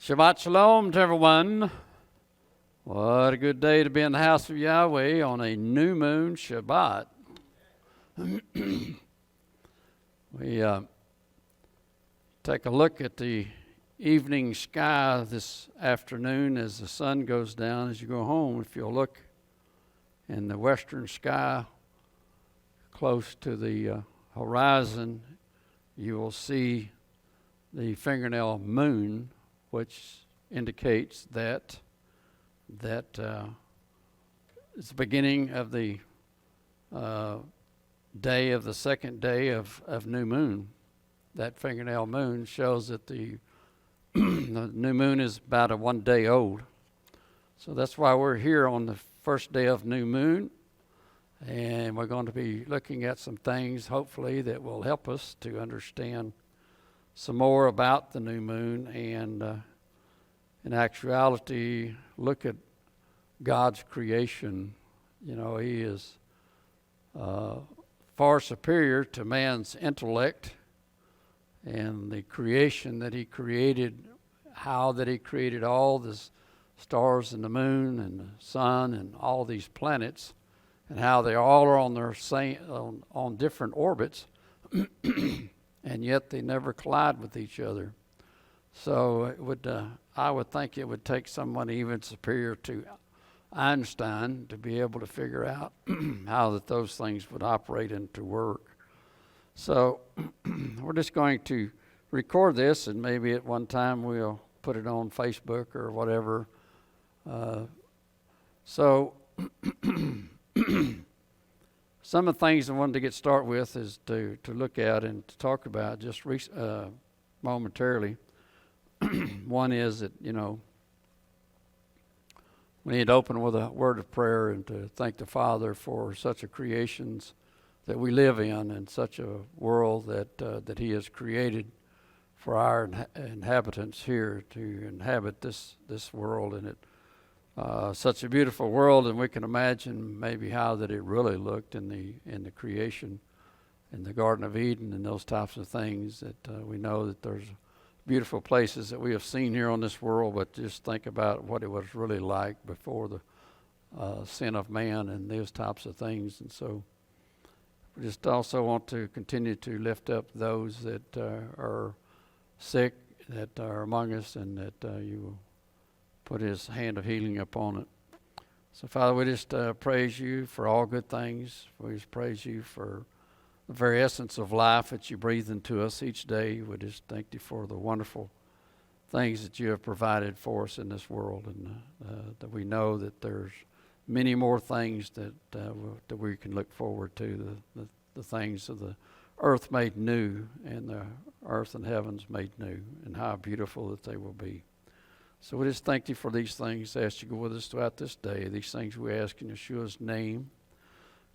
Shabbat Shalom to everyone. What a good day to be in the house of Yahweh on a new moon Shabbat. We take a look at the evening sky this afternoon as the sun goes down. As you go home, if you'll look in the western sky close to the horizon, you will see the fingernail moon, which indicates that it's the beginning of the day of the second day of new moon. That fingernail moon shows that the new moon is about a 1 day old. So that's why we're here on the first day of new moon, and we're going to be looking at some things hopefully that will help us to understand some more about the new moon and in actuality look at God's creation. You know, he is far superior to man's intellect and the creation that he created, how that he created all the stars and the moon and the sun and all these planets, and how they all are on their on different orbits and yet they never collide with each other. So it would, I would think it would take someone even superior to Einstein to be able to figure out how that those things would operate and to work. So we're just going to record this, and maybe at one time we'll put it on Facebook or whatever. Some of the things I wanted to get started with is to look at and to talk about just momentarily. One is that, you know, we need to open with a word of prayer and to thank the Father for such a creations that we live in and such a world that He has created for our inhabitants here to inhabit this world. And it such a beautiful world, and we can imagine maybe how that it really looked in the creation, in the Garden of Eden and those types of things. That we know that there's beautiful places that we have seen here on this world, but just think about what it was really like before the sin of man and those types of things. And so we just also want to continue to lift up those that are sick, that are among us, and that you will put His hand of healing upon it. So, Father, we just praise You for all good things. We just praise You for the very essence of life that You breathe into us each day. We just thank You for the wonderful things that You have provided for us in this world, and that we know that there's many more things that we can look forward to, the things of the earth made new and the earth and heavens made new, and how beautiful that they will be. So we just thank You for these things. Ask You to go with us throughout this day. These things we ask in Yeshua's name.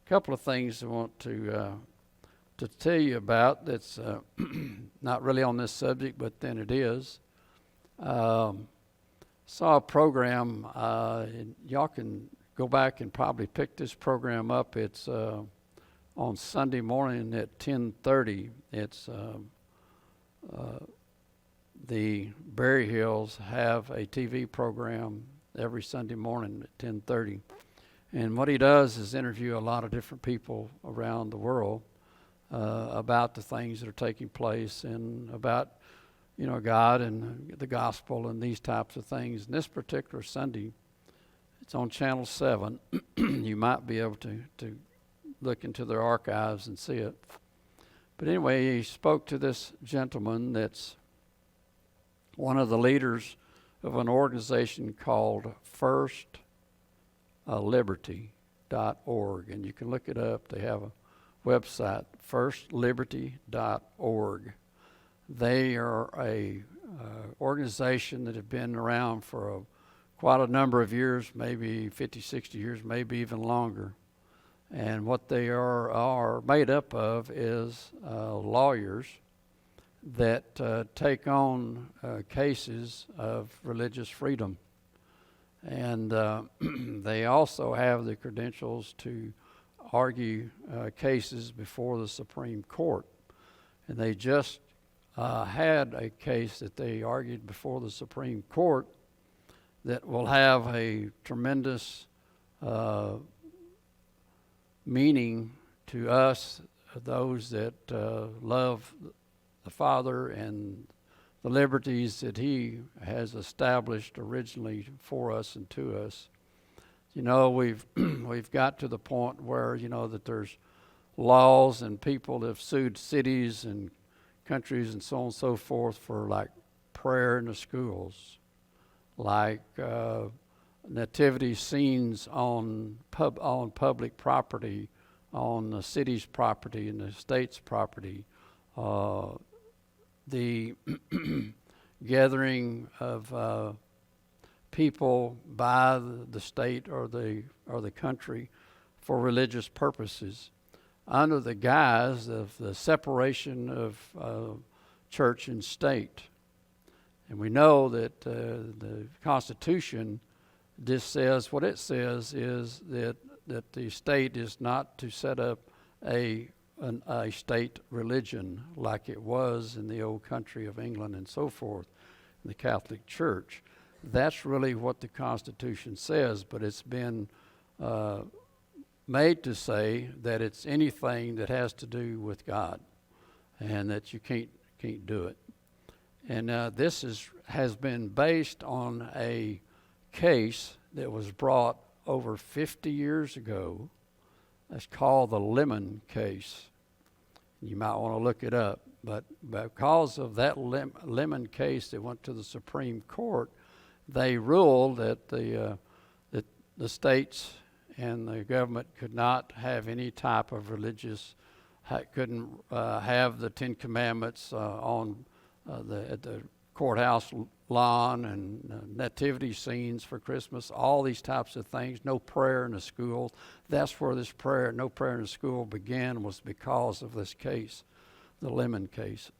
A couple of things I want to tell you about that's not really on this subject, but then it is. Saw a program, and y'all can go back and probably pick this program up. It's on Sunday morning at 10:30. It's the Berry Hills have a TV program every Sunday morning at 10:30. And what he does is interview a lot of different people around the world about the things that are taking place and about, you know, God and the gospel and these types of things. And this particular Sunday, it's on Channel 7. You might be able to look into their archives and see it. But anyway, he spoke to this gentleman that's one of the leaders of an organization called FirstLiberty.org, and you can look it up. They have a website, FirstLiberty.org. They are a organization that have been around for quite a number of years, maybe 50, 60 years, maybe even longer. And what they are made up of is lawyers that take on cases of religious freedom. And they also have the credentials to argue cases before the Supreme Court. And they just had a case that they argued before the Supreme Court that will have a tremendous meaning to us, those that love the Father and the liberties that He has established originally for us and to us. You know, we've we've got to the point where, you know, that there's laws and people have sued cities and countries and so on and so forth for like prayer in the schools, like nativity scenes on public property, on the city's property and the state's property, the gathering of people by the state or the country for religious purposes, under the guise of the separation of church and state. And we know that the Constitution just says, what it says is that the state is not to set up a state religion like it was in the old country of England and so forth, in the Catholic Church. That's really what the Constitution says, but it's been made to say that it's anything that has to do with God, and that you can't do it. And this has been based on a case that was brought over 50 years ago. It's called the Lemon case. You might want to look it up, but because of that Lemon case that went to the Supreme Court, they ruled that the states and the government could not have any type of religious, couldn't have the Ten Commandments at the courthouse lawn, and nativity scenes for Christmas, all these types of things. No prayer in the school. That's where this no prayer in the school began, was because of this case, the Lemon case.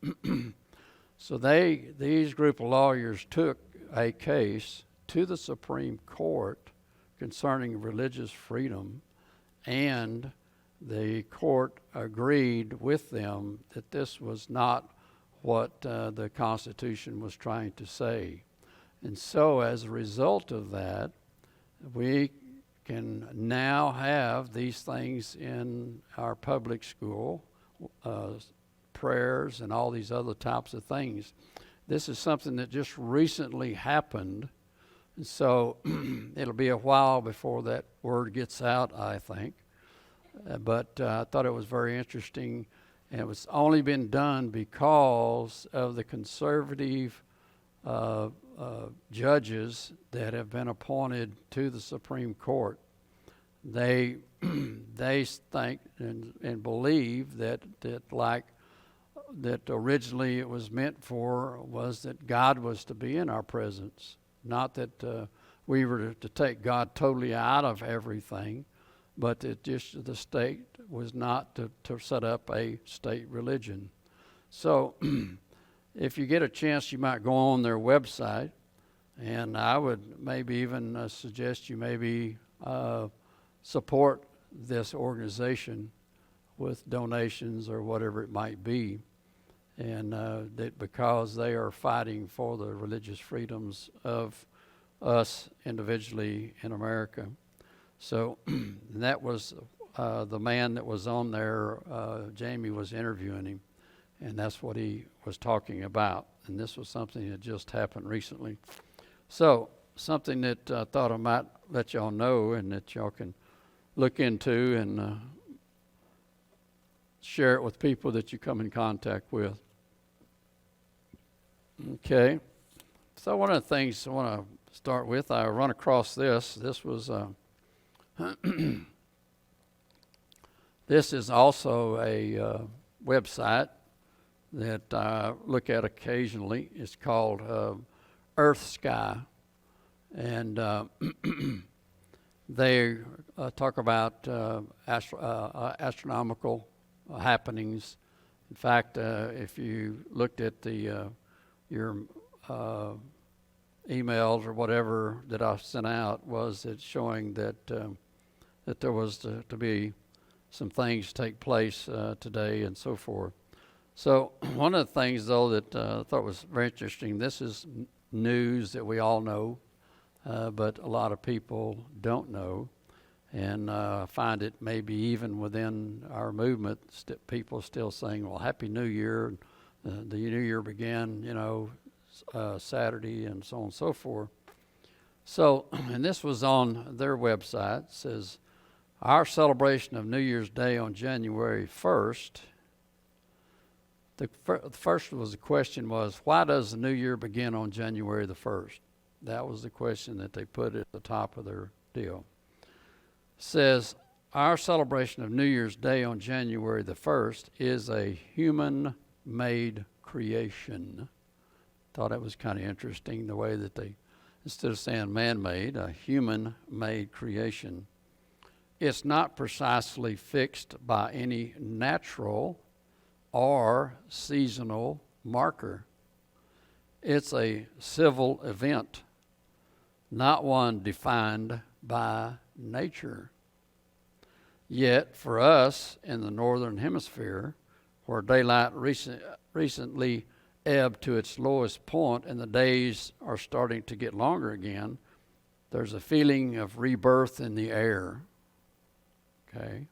So these group of lawyers took a case to the Supreme Court concerning religious freedom, and the court agreed with them that this was not what the Constitution was trying to say. And so as a result of that, we can now have these things in our public school, prayers and all these other types of things. This is something that just recently happened, and so it'll be a while before that word gets out, I think. But I thought it was very interesting, and it was only been done because of the conservative judges that have been appointed to the Supreme Court. They think and believe that originally it was meant for was that God was to be in our presence, not that we were to take God totally out of everything, but that just the state was not to set up a state religion. So if you get a chance, you might go on their website, and I would maybe even suggest you maybe support this organization with donations or whatever it might be, and that because they are fighting for the religious freedoms of us individually in America. So that was the man that was on there. Jamie was interviewing him, and that's what he was talking about. And this was something that just happened recently. So something that I thought I might let y'all know and that y'all can look into and share it with people that you come in contact with. Okay. So one of the things I want to start with, I run across this. This was this is also a website that I look at occasionally. It's called Earth-Sky, and they talk about astronomical happenings. In fact, if you looked at your emails or whatever that I sent out, was it showing that there was to be some things take place today and so forth. So one of the things, though, that I thought was very interesting, this is news that we all know, but a lot of people don't know. And I find it maybe even within our movement, people still saying, well, Happy New Year. The New Year began, Saturday and so on and so forth. So, and this was on their website. It says, our celebration of New Year's Day on January 1st. The first was the question was, why does the New Year begin on January the 1st? That was the question that they put at the top of their deal. Says, our celebration of New Year's Day on January the 1st is a human-made creation. Thought it was kind of interesting the way that they, instead of saying man-made, a human-made creation. It's not precisely fixed by any natural or seasonal marker. It's a civil event, not one defined by nature. Yet for us in the northern hemisphere, where daylight recently ebbed to its lowest point and the days are starting to get longer again, there's a feeling of rebirth in the air. Okay?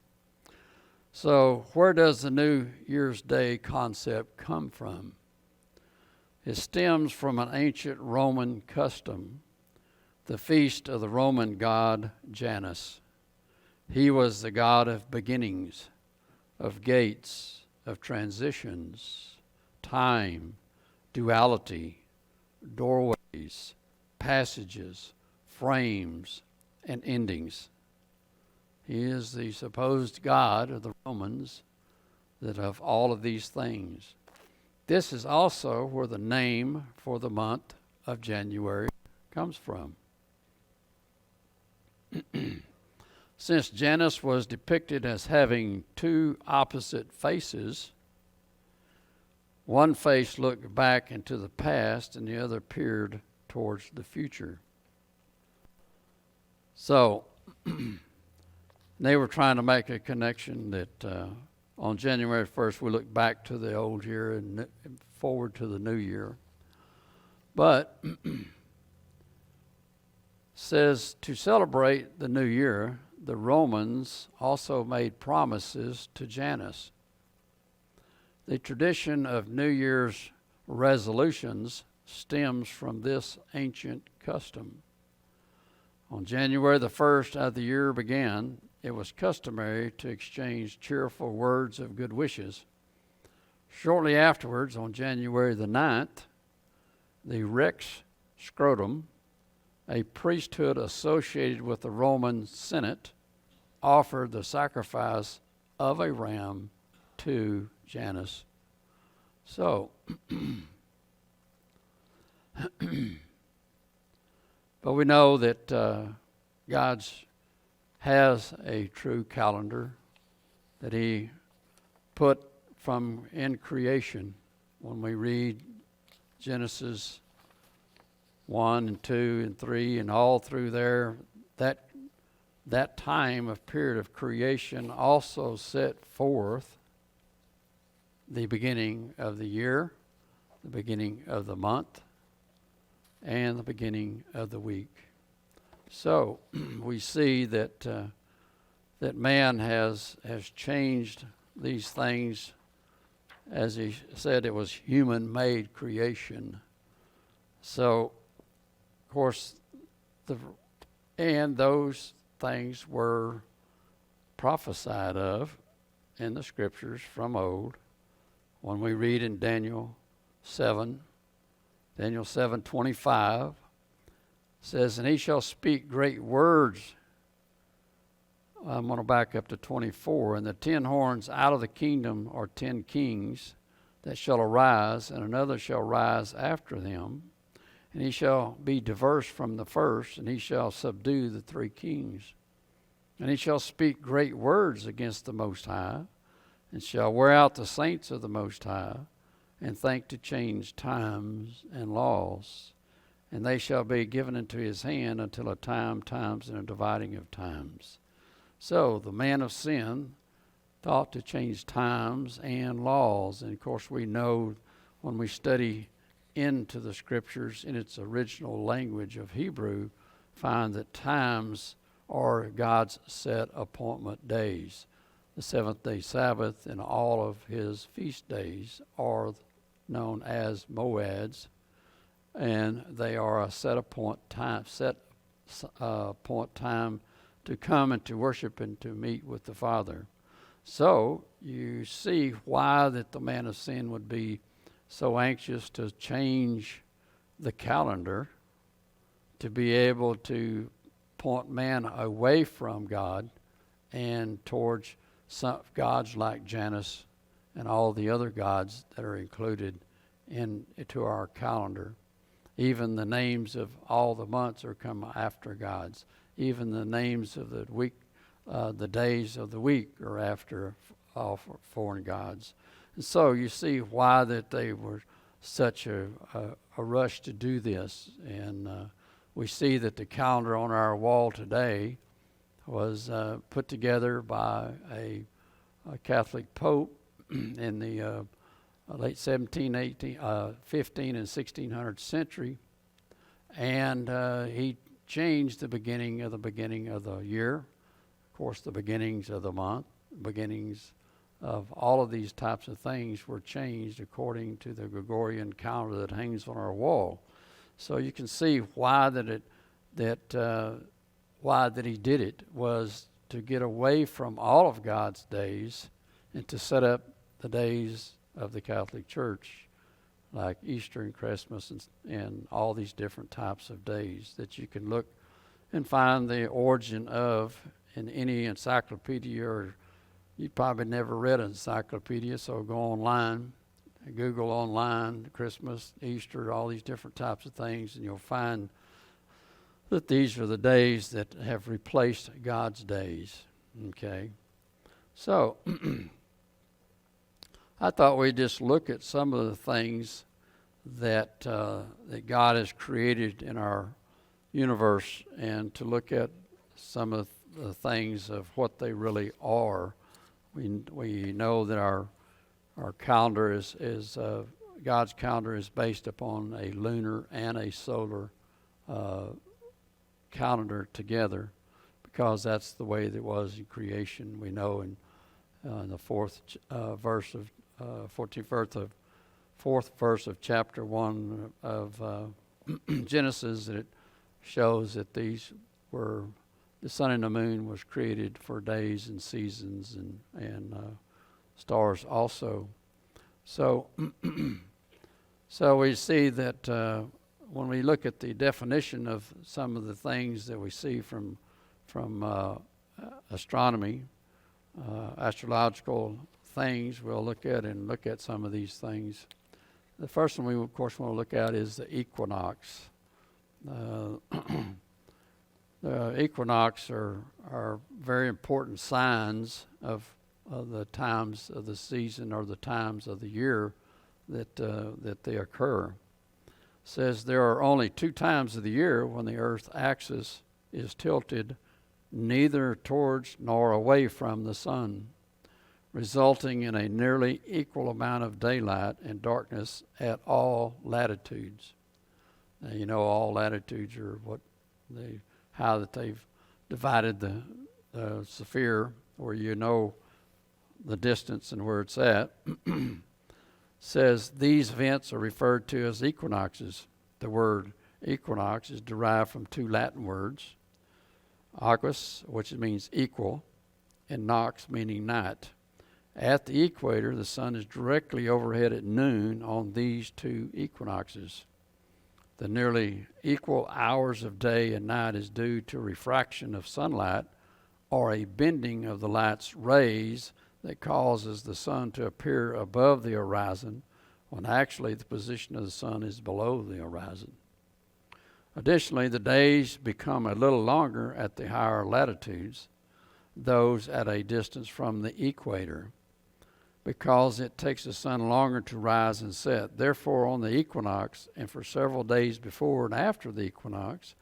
So where does the New Year's Day concept come from? It stems from an ancient Roman custom, the feast of the Roman god Janus. He was the god of beginnings, of gates, of transitions, time, duality, doorways, passages, frames, and endings. He is the supposed god of the Romans, that of all of these things. This is also where the name for the month of January comes from. Since Janus was depicted as having two opposite faces, one face looked back into the past and the other peered towards the future. So they were trying to make a connection that on January 1st we look back to the old year and forward to the new year. But says to celebrate the new year, the Romans also made promises to Janus. The tradition of New Year's resolutions stems from this ancient custom. On January the 1st as the year began, it was customary to exchange cheerful words of good wishes. Shortly afterwards, on January the 9th, the Rex Scrotum, a priesthood associated with the Roman Senate, offered the sacrifice of a ram to Janus. So, but we know that God has a true calendar that he put from in creation. When we read Genesis 1 and 2 and 3 and all through there, that time of period of creation also set forth the beginning of the year, the beginning of the month, and the beginning of the week. So we see that that man has changed these things. As he said, it was human-made creation. So, of course, and those things were prophesied of in the scriptures from old. When we read in Daniel 7:25, says, and he shall speak great words. I'm going to back up to 24. And the 10 horns out of the kingdom are 10 kings that shall arise, and another shall rise after them. And he shall be diverse from the first, and he shall subdue the 3 kings. And he shall speak great words against the Most High, and shall wear out the saints of the Most High, and think to change times and laws. And they shall be given into his hand until a times, and a dividing of times. So the man of sin thought to change times and laws. And of course, we know when we study into the scriptures in its original language of Hebrew, find that times are God's set appointment days. The seventh-day Sabbath and all of his feast days are known as moads, and they are a set appoint time to come and to worship and to meet with the Father. So you see why that the man of sin would be so anxious to change the calendar to be able to point man away from God and towards some gods like Janus and all the other gods that are included into our calendar. Even the names of all the months are come after gods. Even the names of the week, the days of the week are after all foreign gods. And so you see why that they were such a rush to do this. And we see that the calendar on our wall today was put together by a Catholic Pope in the late 15 and 1600th century. And he changed the beginning of the year, of course the beginnings of the month, beginnings of all of these types of things were changed according to the Gregorian calendar that hangs on our wall. So you can see why that he did it was to get away from all of God's days and to set up the days of the Catholic Church, like Easter and Christmas and all these different types of days that you can look and find the origin of in any encyclopedia, or you probably never read an encyclopedia, so go online, Google online, Christmas, Easter, all these different types of things, and you'll find that these are the days that have replaced God's days. Okay? So, I thought we'd just look at some of the things that God has created in our universe and to look at some of the things of what they really are. We know that our calendar is God's calendar is based upon a lunar and a solar calendar together, because that's the way that it was in creation. We know in the fourth verse of chapter 1 of Genesis, that it shows that these were the sun and the moon was created for days and seasons and stars also. So so we see that when we look at the definition of some of the things that we see from astronomy, astrological things, we'll look at some of these things. The first one we, of course, want to look at is the equinox. The equinox are very important signs of the times of the season or the times of the year that they occur. It says there are only 2 times of the year when the Earth's axis is tilted neither towards nor away from the sun, resulting in a nearly equal amount of daylight and darkness at all latitudes. Now, you know, all latitudes are how that they've divided the sphere, where you know the distance and where it's at. Says these events are referred to as equinoxes. The word equinox is derived from 2 Latin words, aequus, which means equal, and nox, meaning night. At the equator, the sun is directly overhead at noon on these 2 equinoxes. The nearly equal hours of day and night is due to refraction of sunlight, or a bending of the light's rays that causes the sun to appear above the horizon when actually the position of the sun is below the horizon. Additionally, the days become a little longer at the higher latitudes, those at a distance from the equator, because it takes the sun longer to rise and set. Therefore, on the equinox and for several days before and after the equinox,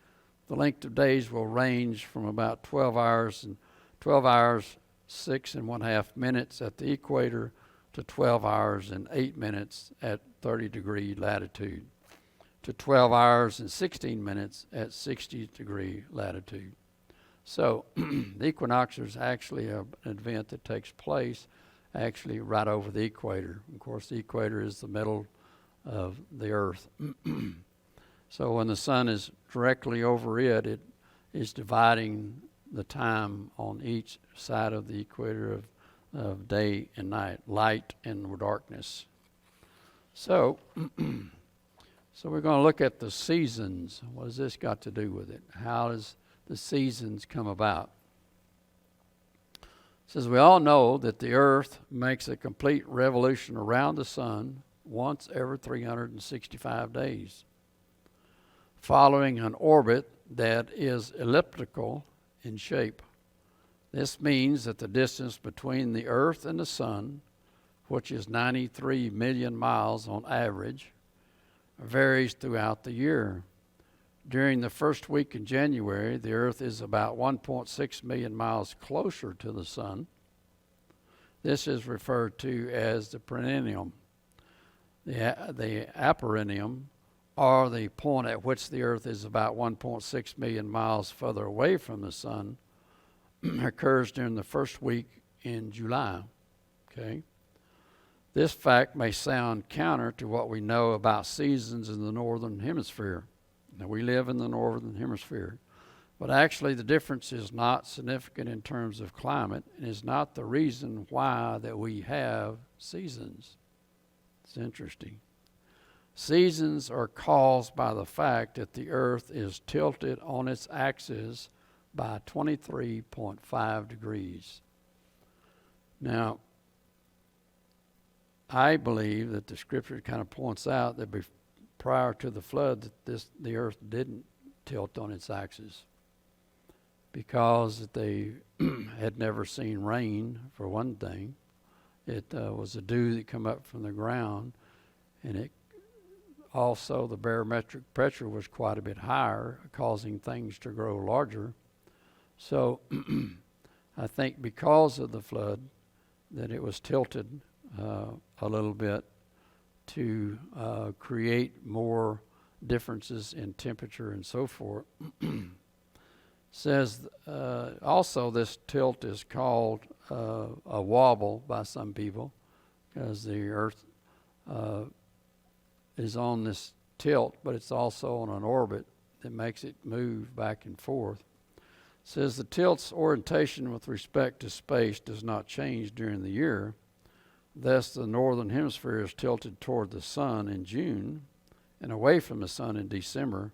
the length of days will range from about 12 hours 6.5 minutes at the equator to 12 hours and 8 minutes at 30-degree latitude to 12 hours and 16 minutes at 60-degree latitude. So the equinox is actually an event that takes place actually right over the equator. Of course, the equator is the middle of the earth. So when the sun is directly over it, it is dividing the time on each side of the equator of day and night, light and darkness. So, so we're going to look at the seasons. What has this got to do with it? How does the seasons come about? It says we all know that the earth makes a complete revolution around the sun once every 365 days, following an orbit that is elliptical in shape. This means that the distance between the earth and the sun, which is 93 million miles on average, varies throughout the year. During the first week in January, the earth is about 1.6 million miles closer to the sun. This is referred to as the perineum. The aperinium, or the point at which the earth is about 1.6 million miles further away from the sun, occurs during the first week in July. Okay? This fact may sound counter to what we know about seasons in the northern hemisphere. Now, we live in the northern hemisphere, but actually the difference is not significant in terms of climate and is not the reason why that we have seasons. It's interesting. Seasons are caused by the fact that the earth is tilted on its axis by 23.5 degrees. Now, I believe that the scripture kind of points out that prior to the flood, that the earth didn't tilt on its axis because they had never seen rain, for one thing. It was a dew that come up from the ground, and it also the barometric pressure was quite a bit higher, causing things to grow larger. So I think because of the flood that it was tilted a little bit to create more differences in temperature and so forth. Says also this tilt is called a wobble by some people because the earth is on this tilt, but it's also on an orbit that makes it move back and forth. Says the tilt's orientation with respect to space does not change during the year. Thus, the northern hemisphere is tilted toward the sun in June and away from the sun in December,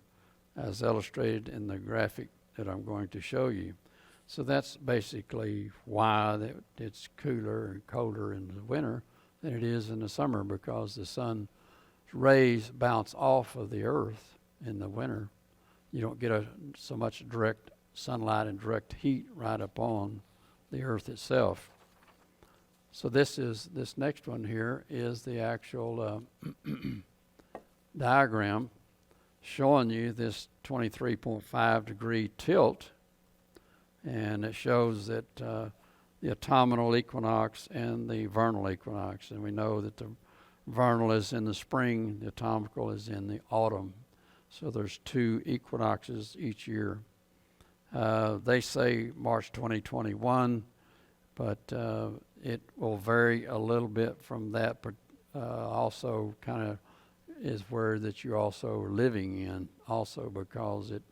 as illustrated in the graphic that I'm going to show you. So that's basically why it's cooler and colder in the winter than it is in the summer, because the sun's rays bounce off of the earth in the winter. You don't get so much direct sunlight and direct heat right upon the earth itself. So this next one here is the actual diagram showing you this 23.5 degree tilt, and it shows that the autumnal equinox and the vernal equinox, and we know that the vernal is in the spring, the autumnal is in the autumn. So there's two equinoxes each year. They say March 2021, but it will vary a little bit from that, but also kind of is where that you're also living in also, because it,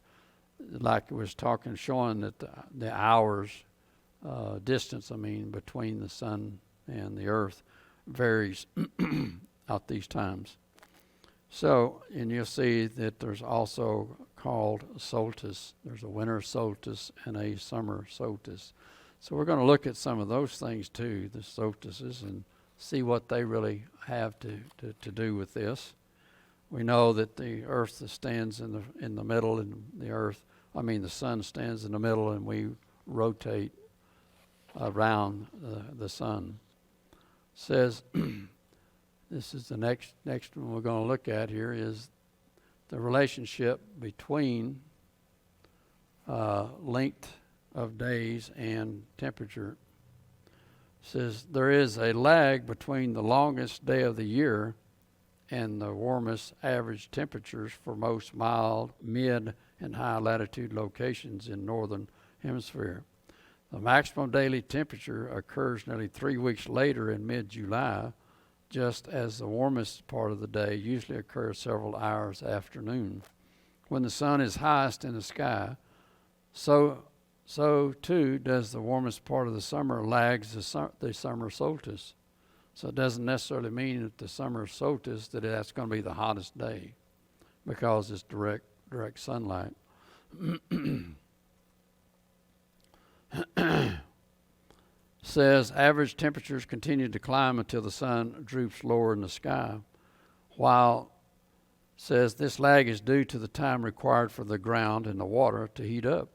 like it was showing that the hours distance, between the sun and the earth varies out these times. So, and you'll see that there's also called solstice. There's a winter solstice and a summer solstice. So we're going to look at some of those things too, the solstices, and see what they really have to do with this. We know that the earth stands in the middle, and the sun stands in the middle, and we rotate around the sun. It says, this is the next one we're going to look at here, is the relationship between length of days and temperature. says there is a lag between the longest day of the year and the warmest average temperatures for most mild, mid, and high latitude locations in northern hemisphere. The maximum daily temperature occurs nearly 3 weeks later in mid-July, just as the warmest part of the day usually occurs several hours after noon. When the sun is highest in the sky, so too does the warmest part of the summer lags the summer solstice. So it doesn't necessarily mean that the summer solstice that that's going to be the hottest day, because it's direct sunlight. Says average temperatures continue to climb until the sun droops lower in the sky, while says this lag is due to the time required for the ground and the water to heat up.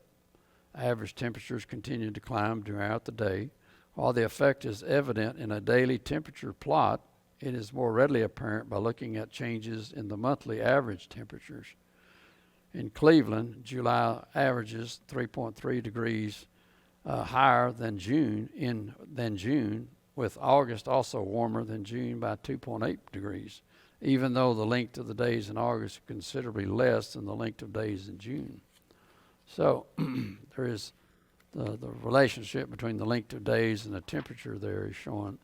Average temperatures continue to climb throughout the day. While the effect is evident in a daily temperature plot, it is more readily apparent by looking at changes in the monthly average temperatures. In Cleveland, July averages 3.3 degrees higher than June, with August also warmer than June by 2.8 degrees, even though the length of the days in August is considerably less than the length of days in June. So there is the relationship between the length of days and the temperature there is shown.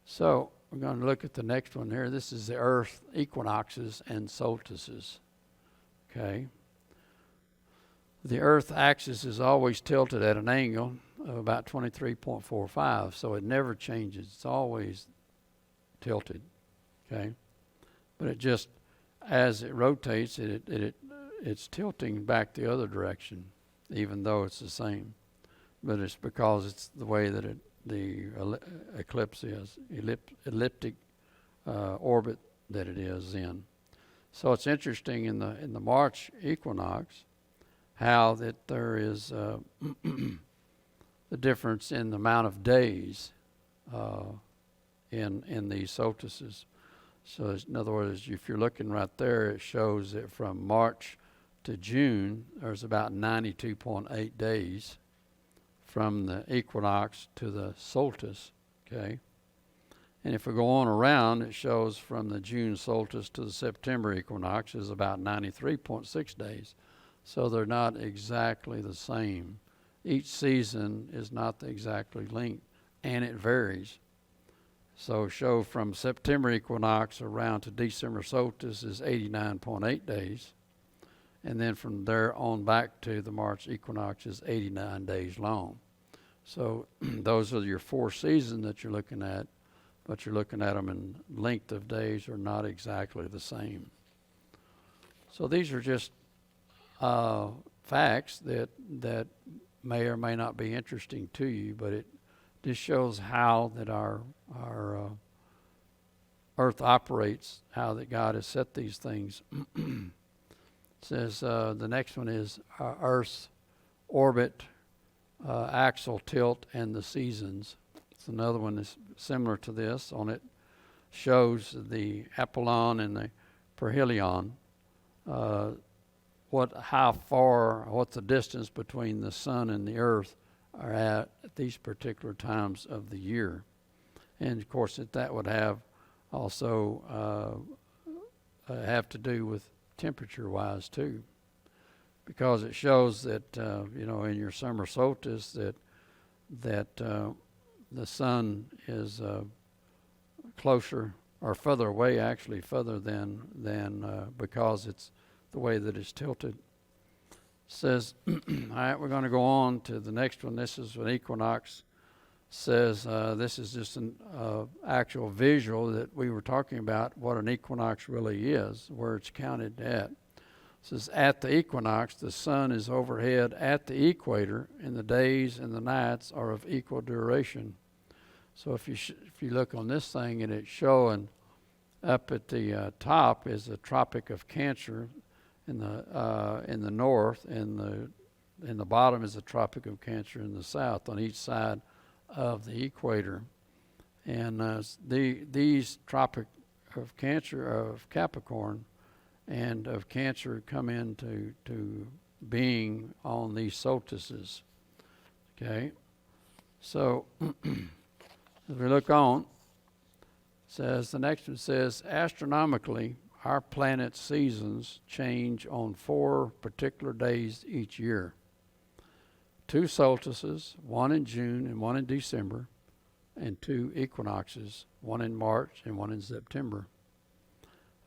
So we're going to look at the next one here. This is the Earth equinoxes and solstices. Okay. The Earth axis is always tilted at an angle of about 23.45, so it never changes. It's always tilted. Okay. But it just, as it rotates, it's tilting back the other direction, even though it's the same. But it's because it's the way that the eclipse is, elliptic orbit that it is in. So it's interesting in the March equinox how that there is the difference in the amount of days in these solstices. So in other words, if you're looking right there, it shows that from March to June, there's about 92.8 days from the equinox to the solstice, okay? And if we go on around, it shows from the June solstice to the September equinox is about 93.6 days. So they're not exactly the same. Each season is not the exactly linked, and it varies. So show from September equinox around to December solstice is 89.8 days. And then from there on back to the March equinox is 89 days long. So those are your 4 seasons that you're looking at, but you're looking at them in length of days are not exactly the same. So these are just facts that may or may not be interesting to you, but it just shows how that our Earth operates, how that God has set these things. Says the next one is Earth's orbit, axial tilt, and the seasons. It's another one that's similar to this. On it shows the Apollon and the perihelion. What's the distance between the sun and the Earth are at these particular times of the year, and of course that would have also have to do with temperature-wise too, because it shows that in your summer solstice that the sun is closer or further away, actually further than because it's the way that it's tilted. Says, all right, we're going to go on to the next one. This is an equinox. Says this is just an actual visual that we were talking about what an equinox really is, where it's counted at. It says at the equinox, the sun is overhead at the equator, and the days and the nights are of equal duration. So if you look on this thing, and it's showing up at the top is the Tropic of Cancer in the north, and the bottom is the Tropic of Cancer in the south on each side of the equator. And these Tropic of Cancer, of Capricorn and of Cancer, come into being on these solstices. Okay, So as we look on, says the next one says, astronomically, our planet's seasons change on 4 particular days each year. 2 solstices, one in June and one in December, and 2 equinoxes, one in March and one in September.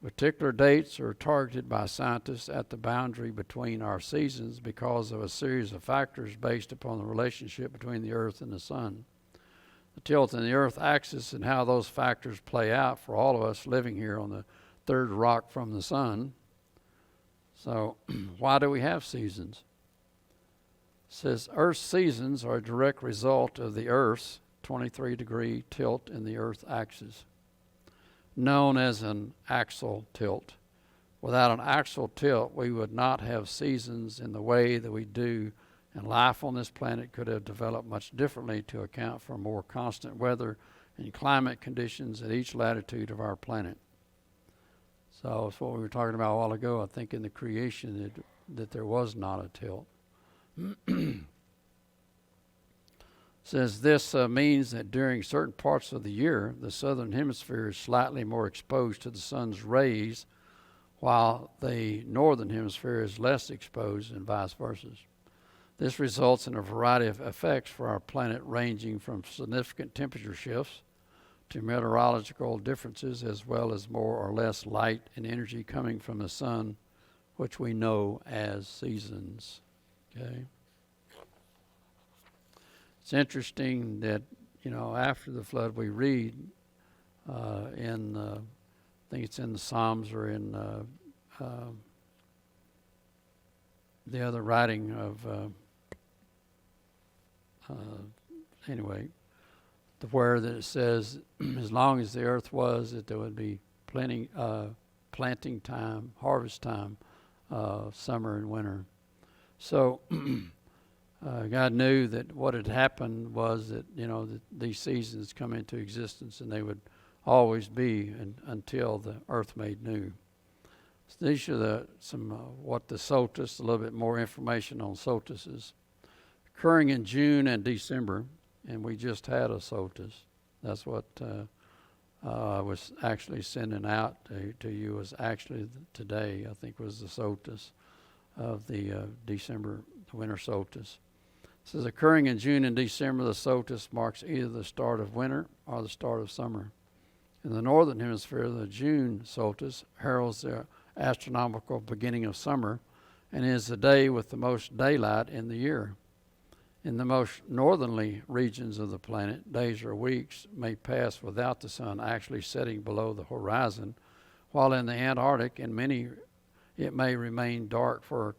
Particular dates are targeted by scientists at the boundary between our seasons because of a series of factors based upon the relationship between the Earth and the Sun. The tilt in the Earth axis and how those factors play out for all of us living here on the third rock from the Sun. So why do we have seasons? It says Earth's seasons are a direct result of the Earth's 23-degree tilt in the Earth axis, known as an axial tilt. Without an axial tilt, we would not have seasons in the way that we do, and life on this planet could have developed much differently to account for more constant weather and climate conditions at each latitude of our planet. So it's what we were talking about a while ago, I think in the creation, that there was not a tilt. Says this means that during certain parts of the year, the southern hemisphere is slightly more exposed to the sun's rays, while the northern hemisphere is less exposed, and vice versa. This results in a variety of effects for our planet, ranging from significant temperature shifts to meteorological differences, as well as more or less light and energy coming from the sun, which we know as seasons. Okay. It's interesting that, after the flood we read I think it's in the Psalms or in the other writing of, where that it says, as long as the earth was, that there would be plenty, planting time, harvest time, summer and winter. So God knew that what had happened was that, that these seasons come into existence, and they would always be until the earth made new. So these are what the solstice, a little bit more information on solstices. Occurring in June and December, and we just had a solstice. That's what I was actually sending out to you, was actually today, I think, was the solstice of the December, the winter solstice. It says, occurring in June and December, the solstice marks either the start of winter or the start of summer. In the northern hemisphere, the June solstice heralds the astronomical beginning of summer and is the day with the most daylight in the year. In the most northerly regions of the planet, days or weeks may pass without the sun actually setting below the horizon, while in the Antarctic and many it may remain dark for a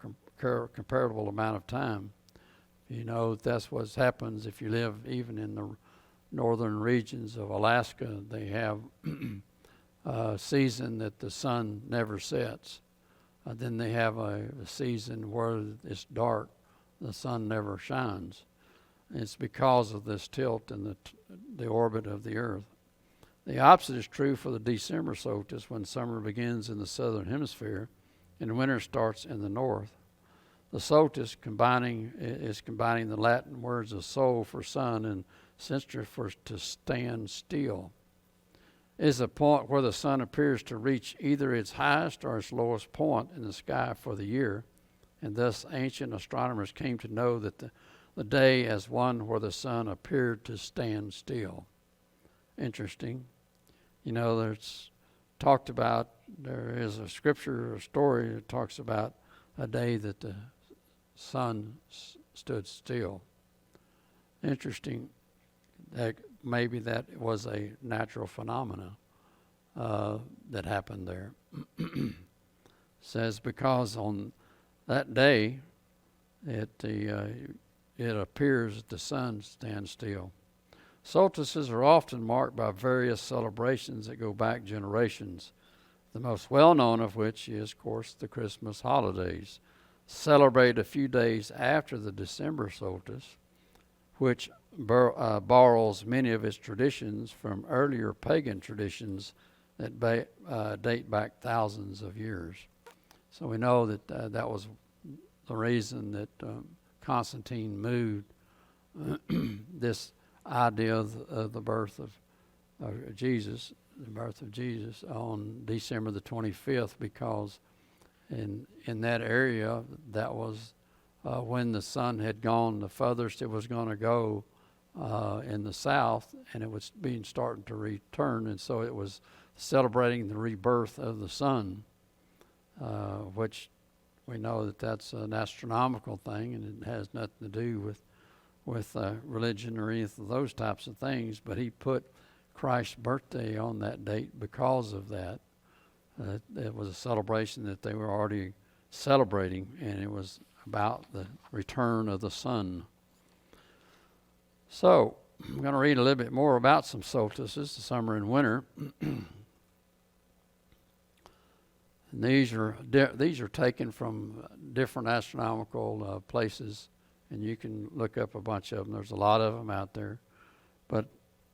comparable amount of time. That's what happens if you live even in the northern regions of Alaska. They have a season that the sun never sets. Then they have a season where it's dark, the sun never shines. It's because of this tilt in the orbit of the earth. The opposite is true for the December solstice, when summer begins in the southern hemisphere and winter starts in the north. The solstice is combining the Latin words of sol for sun and sinstra for to stand still. It is a point where the sun appears to reach either its highest or its lowest point in the sky for the year, and thus ancient astronomers came to know that the day as one where the sun appeared to stand still. Interesting. There's talked about, there is a scripture or story that talks about a day that the sun stood still. Interesting that maybe that was a natural phenomena that happened there. Says because on that day it appears that the sun stands still. Solstices are often marked by various celebrations that go back generations, the most well-known of which is, of course, the Christmas holidays, celebrated a few days after the December solstice, which borrows many of its traditions from earlier pagan traditions that date back thousands of years. So we know that that was the reason that Constantine moved this idea of the birth of Jesus, the birth of Jesus on December the 25th, because in that area, that was when the sun had gone the furthest it was going to go in the south, and it was starting to return, and so it was celebrating the rebirth of the sun, which we know that that's an astronomical thing, and it has nothing to do with religion or any of those types of things. But he put Christ's birthday on that date because of that. It was a celebration that they were already celebrating, and it was about the return of the sun. So I'm going to read a little bit more about some solstices, the summer and winter. And these are taken from different astronomical places, and you can look up a bunch of them. There's a lot of them out there. But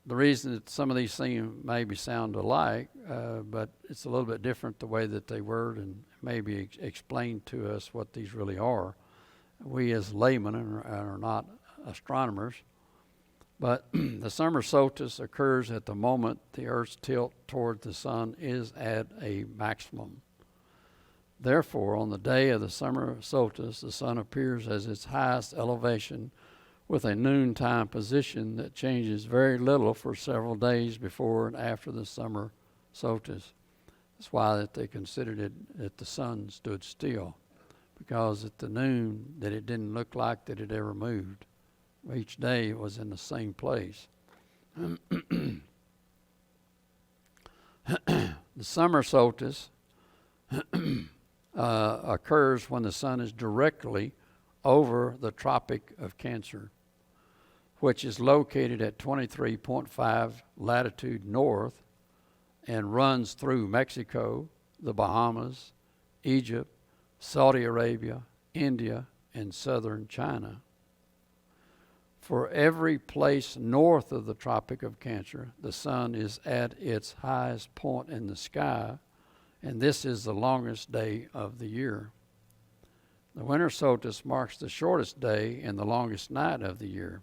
the reason that some of these things maybe sound alike, but it's a little bit different the way that they word and maybe explain to us what these really are. We as laymen are not astronomers, but the summer solstice occurs at the moment the Earth's tilt toward the sun is at a maximum. Therefore, on the day of the summer solstice, the sun appears as its highest elevation with a noontime position that changes very little for several days before and after the summer solstice. That's why that they considered it that the sun stood still, because at the noon that it didn't look like that it ever moved. Each day it was in the same place. The summer solstice occurs when the sun is directly over the Tropic of Cancer, which is located at 23.5 latitude north and runs through Mexico, the Bahamas, Egypt, Saudi Arabia, India, and southern China. For every place north of the Tropic of Cancer, the sun is at its highest point in the sky, and this is the longest day of the year. The winter solstice marks the shortest day and the longest night of the year.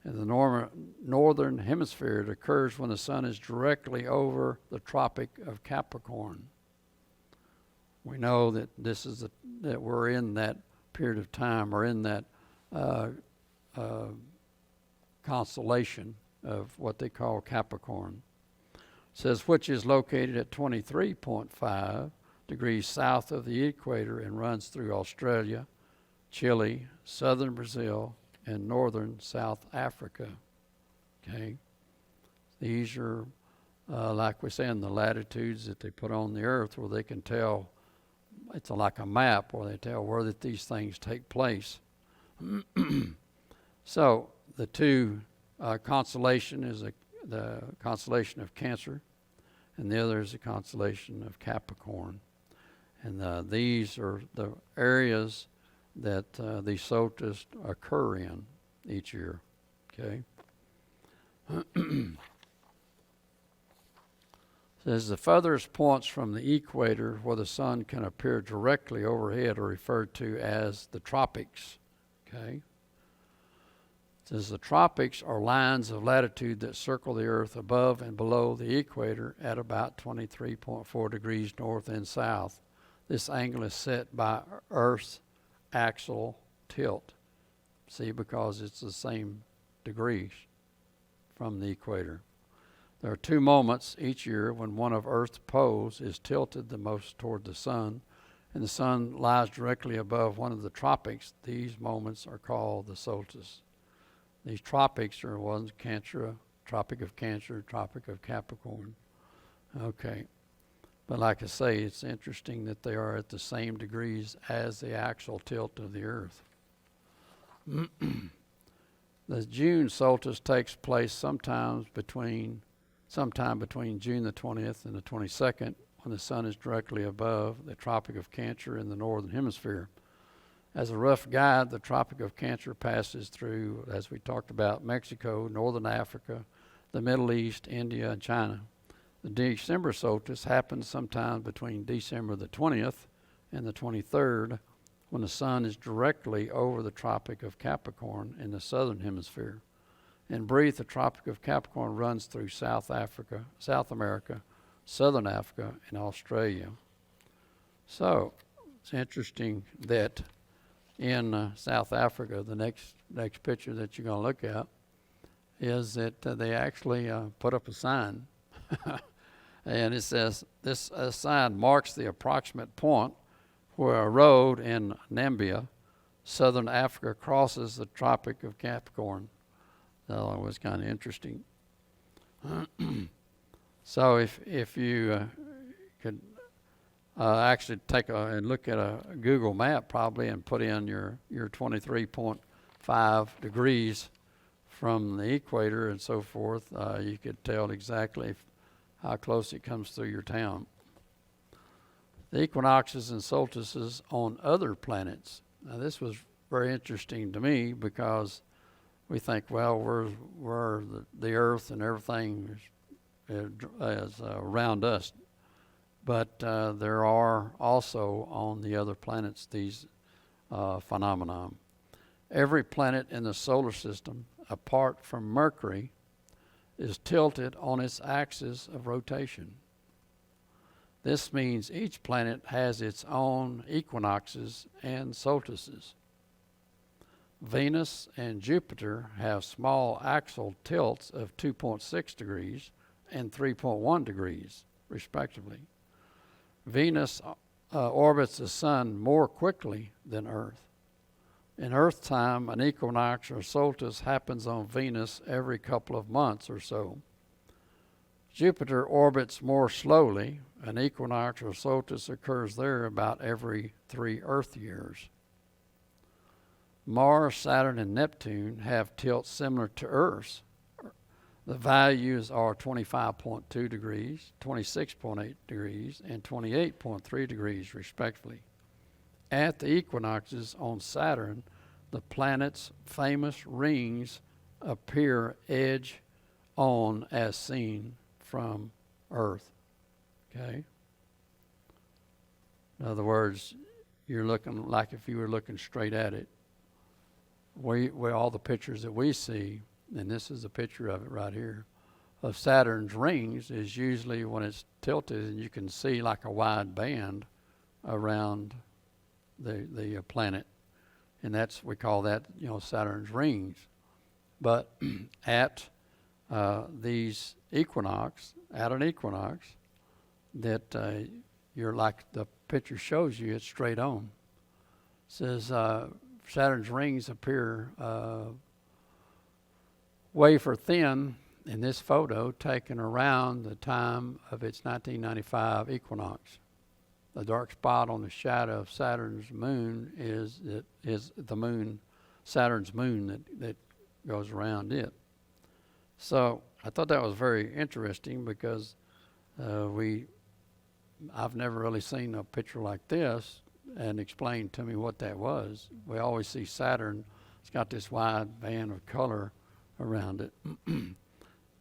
In the northern hemisphere, it occurs when the sun is directly over the Tropic of Capricorn. We know that that we're in that period of time, or in that constellation of what they call Capricorn. It says, which is located at 23.5 degrees south of the equator and runs through Australia, Chile, southern Brazil, and northern South Africa. Okay, these are like we say in the latitudes that they put on the earth, where they can tell. It's like a map where they tell where that these things take place. So the two constellation is the constellation of Cancer, and the other is the constellation of Capricorn. And these are the areas that these solstices occur in each year. Okay. Says the furthest points from the equator where the sun can appear directly overhead are referred to as the tropics. Okay. It says the tropics are lines of latitude that circle the earth above and below the equator at about 23.4 degrees north and south. This angle is set by Earth's axial tilt. See, because it's the same degrees from the equator. There are two moments each year when one of Earth's poles is tilted the most toward the sun, and the sun lies directly above one of the tropics. These moments are called the solstice. These tropics are ones, Cancer, Tropic of Cancer, Tropic of Capricorn. Okay. But like I say, it's interesting that they are at the same degrees as the axial tilt of the earth. The June solstice takes place sometime between June the 20th and the 22nd, when the sun is directly above the Tropic of Cancer in the northern hemisphere. As a rough guide, the Tropic of Cancer passes through, as we talked about, Mexico, northern Africa, the Middle East, India, and China. The December solstice happens sometime between December the 20th and the 23rd, when the sun is directly over the Tropic of Capricorn in the southern hemisphere. In brief, the Tropic of Capricorn runs through South Africa, South America, Southern Africa, and Australia. So it's interesting that in South Africa, the next picture that you're going to look at is that they actually put up a sign, and it says this sign marks the approximate point where a road in Namibia, Southern Africa, crosses the Tropic of Capricorn. That was kind of interesting. So if you could actually take and look at a Google map probably and put in your 23.5 degrees from the equator and so forth, you could tell exactly how close it comes through your town. The equinoxes and solstices on other planets. Now this was very interesting to me because we think, well, we're the Earth and everything is around us. But there are also on the other planets these phenomena. Every planet in the solar system, apart from Mercury, is tilted on its axis of rotation. This means each planet has its own equinoxes and solstices. Venus and Jupiter have small axial tilts of 2.6 degrees and 3.1 degrees, respectively. Venus orbits the sun more quickly than Earth. In Earth time, an equinox or solstice happens on Venus every couple of months or so. Jupiter orbits more slowly. An equinox or solstice occurs there about every 3 Earth years. Mars, Saturn, and Neptune have tilts similar to Earth's. The values are 25.2 degrees, 26.8 degrees, and 28.3 degrees, respectively. At the equinoxes on Saturn, the planet's famous rings appear edge-on as seen from Earth. Okay? In other words, you're looking like if you were looking straight at it. All the pictures that we see, and this is a picture of it right here, of Saturn's rings is usually when it's tilted and you can see like a wide band around the planet. And we call that, Saturn's rings. But at these equinox, at an equinox, that you're like the picture shows you, it's straight on. It says Saturn's rings appear wafer thin in this photo taken around the time of its 1995 equinox. The dark spot on the shadow of Saturn's moon is the moon, Saturn's moon that goes around it. So I thought that was very interesting because I've never really seen a picture like this and explained to me what that was. We always see Saturn, it's got this wide band of color around it,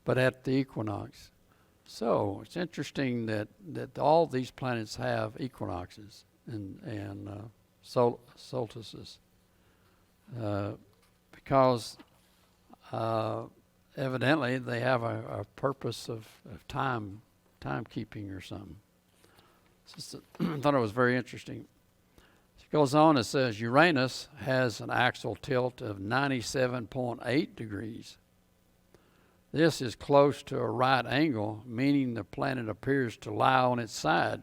but at the equinox. So it's interesting that all these planets have equinoxes and solstices because evidently they have a purpose of timekeeping or something. So I thought it was very interesting. It goes on, it says Uranus has an axial tilt of 97.8 degrees. This is close to a right angle, meaning the planet appears to lie on its side.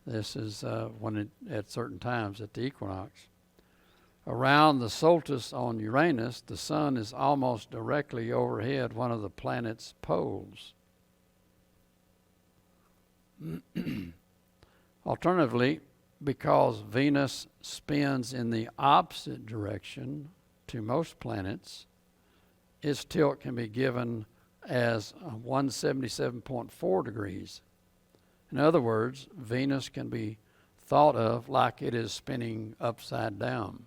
This is at certain times at the equinox. Around the solstice on Uranus, the sun is almost directly overhead one of the planet's poles. Alternatively, because Venus spins in the opposite direction to most planets, its tilt can be given as 177.4 degrees. In other words, Venus can be thought of like it is spinning upside down.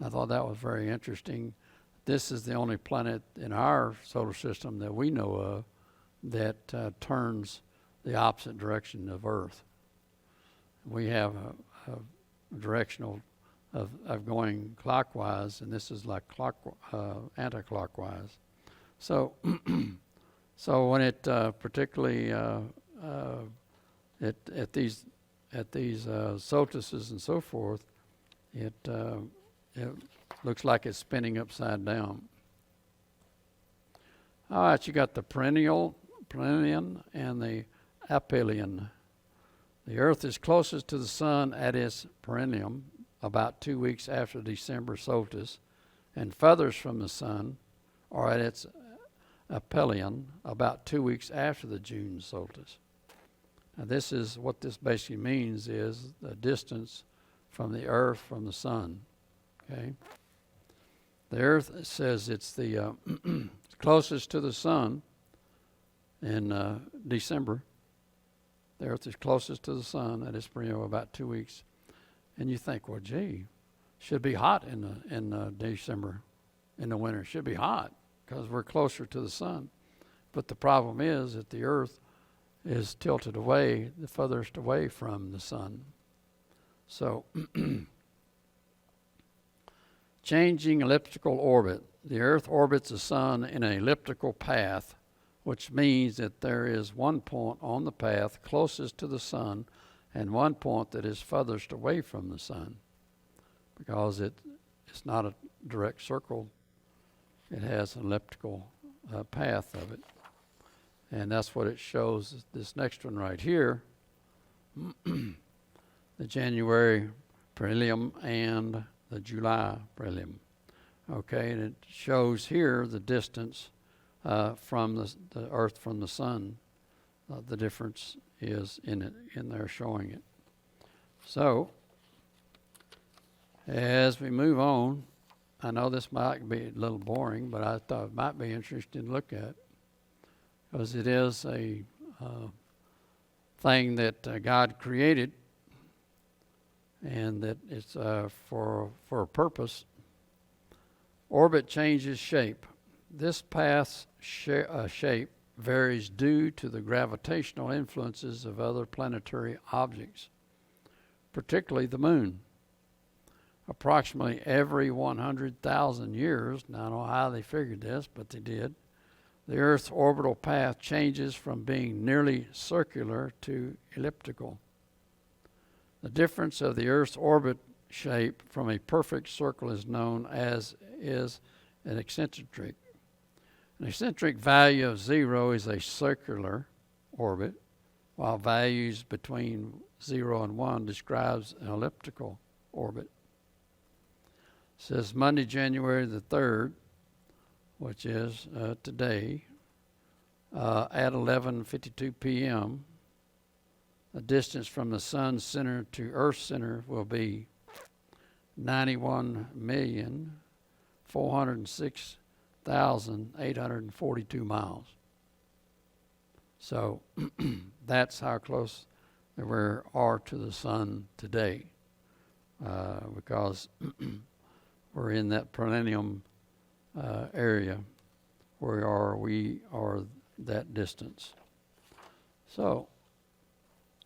I thought that was very interesting. This is the only planet in our solar system that we know of that turns the opposite direction of Earth. We have a directional of going clockwise, and this is like anti-clockwise. So, so when it particularly at these solstices and so forth, it looks like it's spinning upside down. All right, you got the perennial and the aphelion. The Earth is closest to the Sun at its perineum, about 2 weeks after December solstice, and furthest from the Sun, or at its aphelion, about 2 weeks after the June solstice. Now this is what this basically means is the distance from the Earth from the Sun. Okay, the Earth says it's the closest to the Sun in December. The Earth is closest to the Sun at its perineum, about 2 weeks. And you think, well, gee, should be hot in December, in the winter. Should be hot because we're closer to the Sun. But the problem is that the Earth is tilted away, the furthest away from the Sun. So, changing elliptical orbit. The Earth orbits the Sun in an elliptical path, which means that there is one point on the path closest to the Sun and one point that is furthest away from the Sun, because it's not a direct circle. It has an elliptical path of it. And that's what it shows, this next one right here, the January perineum and the July perineum. Okay, and it shows here the distance from the Earth from the Sun. The difference is in there showing it. So, as we move on, I know this might be a little boring, but I thought it might be interesting to look at, because it is a thing that God created, and that it's for a purpose. Orbit changes shape. This path's shape varies due to the gravitational influences of other planetary objects, particularly the moon. Approximately every 100,000 years, now I don't know how they figured this, but they did, the Earth's orbital path changes from being nearly circular to elliptical. The difference of the Earth's orbit shape from a perfect circle is known as an eccentric. An eccentric value of 0 is a circular orbit, while values between 0 and 1 describes an elliptical orbit. It says Monday, January the 3rd, which is today, at 11:52 p.m., the distance from the Sun's center to Earth's center will be 91,406,842 miles. So that's how close we are to the Sun today, because we're in that perineum area where we are that distance. So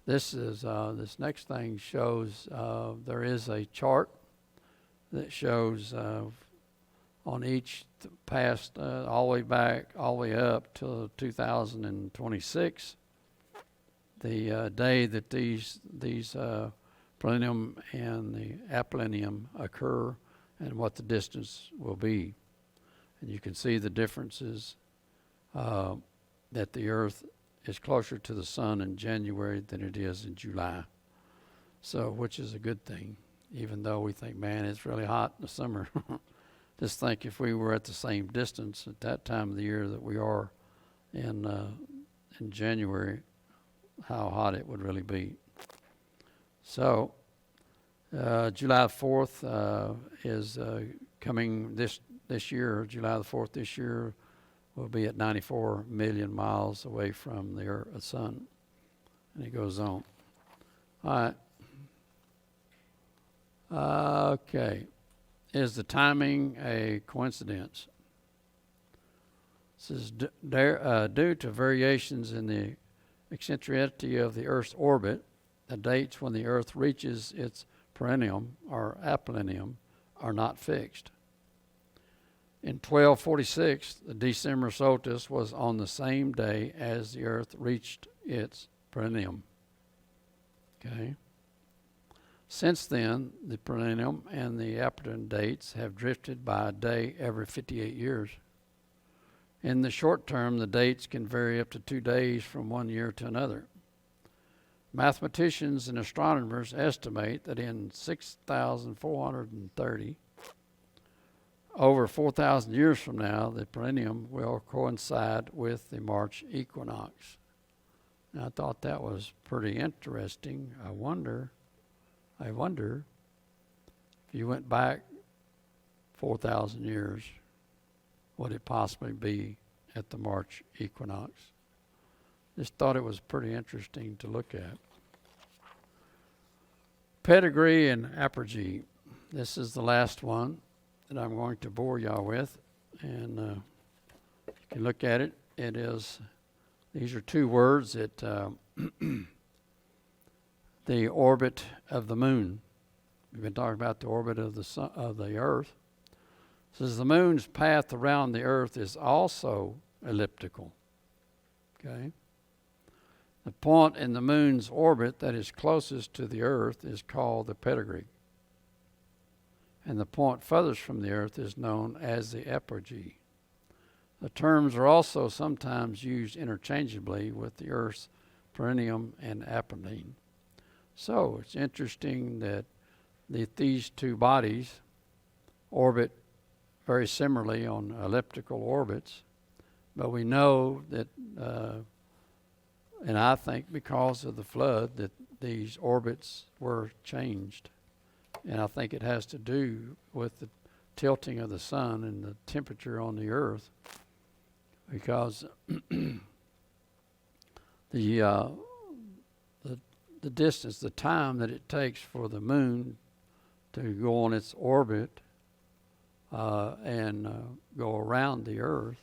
this next thing shows there is a chart that shows on each past all the way back, all the way up to 2026, the day that these perineum and the aphelion occur, and what the distance will be. And you can see the differences that the Earth is closer to the Sun in January than it is in July. So, which is a good thing, even though we think, man, it's really hot in the summer. Just think if we were at the same distance at that time of the year that we are in January, how hot it would really be. So, July 4th is coming this year. July the 4th this year will be at 94 million miles away from the Sun. And it goes on. All right. Okay. Is the timing a coincidence? This is due to variations in the eccentricity of the Earth's orbit. The dates when the Earth reaches its perennium or aplennium are not fixed. In 1246, the December solstice was on the same day as the earth reached its perennium. Okay. Since then, the perennium and the aplennium dates have drifted by a day every 58 years. In the short term, the dates can vary up to 2 days from one year to another. Mathematicians and astronomers estimate that in 6,430, over 4,000 years from now, the perennium will coincide with the March equinox. Now, I thought that was pretty interesting. I wonder if you went back 4,000 years, would it possibly be at the March equinox? Just thought it was pretty interesting to look at. Pedigree and apogee. This is the last one that I'm going to bore y'all with, and you can look at it. These are two words that the orbit of the moon. We've been talking about the orbit of the sun, of the earth. It says the moon's path around the earth is also elliptical. Okay? The point in the moon's orbit that is closest to the earth is called the pedigree. And the point furthest from the earth is known as the apogee. The terms are also sometimes used interchangeably with the earth's perennium and apogee. So it's interesting that these two bodies orbit very similarly on elliptical orbits, but we know that, and I think because of the flood, that these orbits were changed. And I think it has to do with the tilting of the sun and the temperature on the earth, because the distance, the time that it takes for the moon to go on its orbit and go around the earth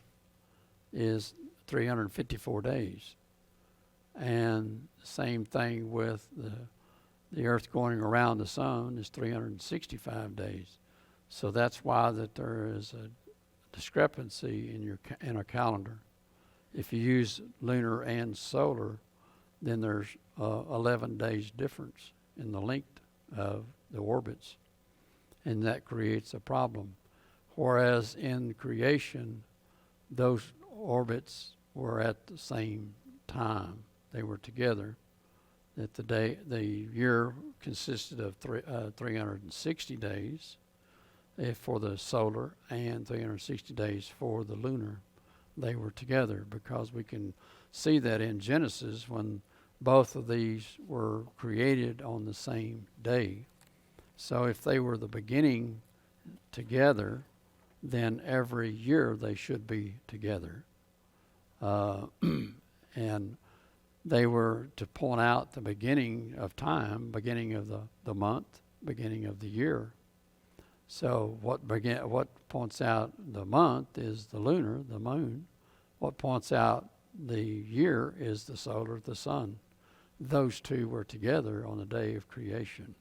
is 354 days. And the same thing with the earth going around the sun is 365 days. So that's why that there is a discrepancy in a calendar. If you use lunar and solar, then there's 11 days difference in the length of the orbits, and that creates a problem. Whereas in creation, those orbits were at the same time. They were together. That the year consisted of 360 days for the solar and 360 days for the lunar. They were together because we can see that in Genesis when both of these were created on the same day. So if they were the beginning together, then every year they should be together. And they were to point out the beginning of time, beginning of the month, beginning of the year. So what points out the month is the lunar, the moon. What points out the year is the solar, the sun. Those two were together on the day of creation.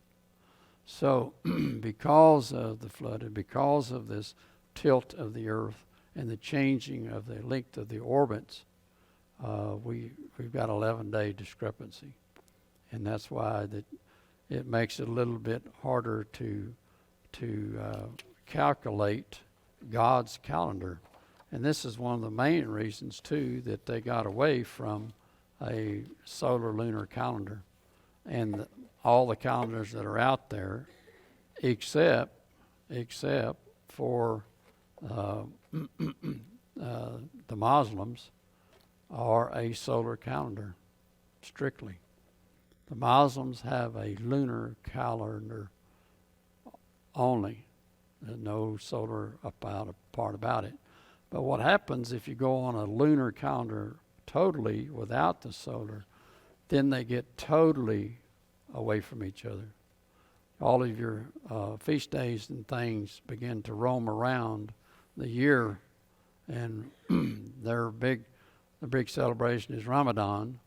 So because of the flood and because of this tilt of the earth and the changing of the length of the orbits, we've got 11-day discrepancy. And that's why that it makes it a little bit harder to calculate God's calendar. And this is one of the main reasons, too, that they got away from a solar lunar calendar. And all the calendars that are out there, except for the Muslims, are a solar calendar, strictly. The Muslims have a lunar calendar only. There's no solar part about it. But what happens if you go on a lunar calendar totally without the solar, then they get totally away from each other. All of your feast days and things begin to roam around the year, and the big celebration is Ramadan,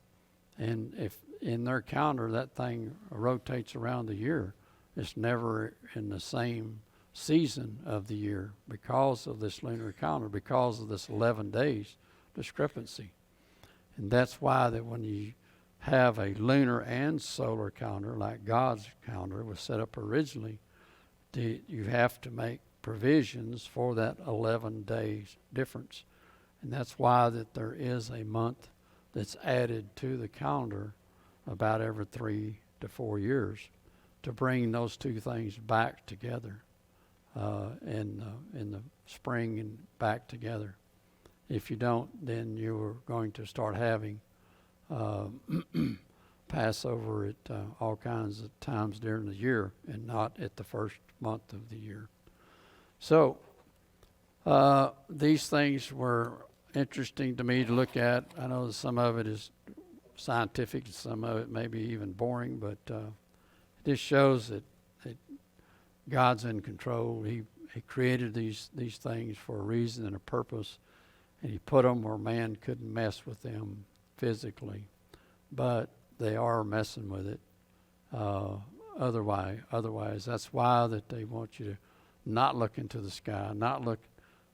and if in their calendar that thing rotates around the year, It's never in the same season of the year because of this lunar calendar, because of this 11 days discrepancy. And that's why that when you have a lunar and solar calendar, like God's calendar was set up originally, you have to make provisions for that 11 days difference. And that's why that there is a month that's added to the calendar about every 3 to 4 years to bring those two things back together in the spring and back together. If you don't, then you're going to start having Passover at all kinds of times during the year and not at the first month of the year. So these things were interesting to me to look at. I know some of it is scientific, some of it may be even boring, but it just shows that God's in control. He created these things for a reason and a purpose, and He put them where man couldn't mess with them physically, but they are messing with it otherwise. That's why that they want you to not look into the sky, not look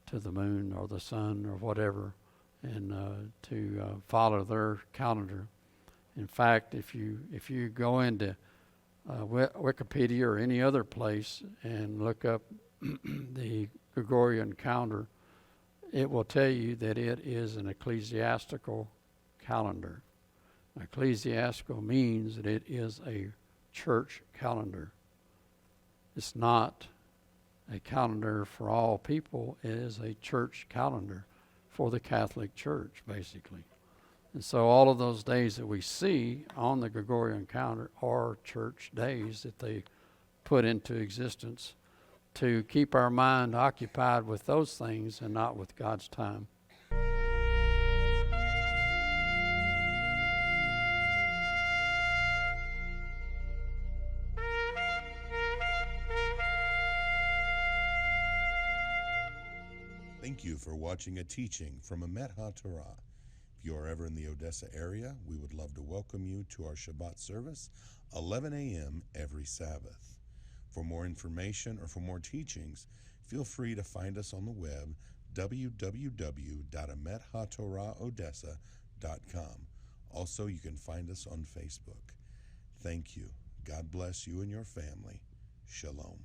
to the moon or the sun or whatever, and to follow their calendar. In fact, if you go into Wikipedia or any other place and look up the Gregorian calendar, it will tell you that it is an ecclesiastical calendar. Ecclesiastical means that it is a church calendar. It's not a calendar for all people. It is a church calendar for the Catholic Church, basically. And so all of those days that we see on the Gregorian calendar are church days that they put into existence to keep our mind occupied with those things and not with God's time. Thank you for watching a teaching from Emet HaTorah. If you are ever in the Odessa area, we would love to welcome you to our Shabbat service, 11 a.m. every Sabbath. For more information or for more teachings, feel free to find us on the web, www.emethatorahodessa.com. Also, you can find us on Facebook. Thank you. God bless you and your family. Shalom.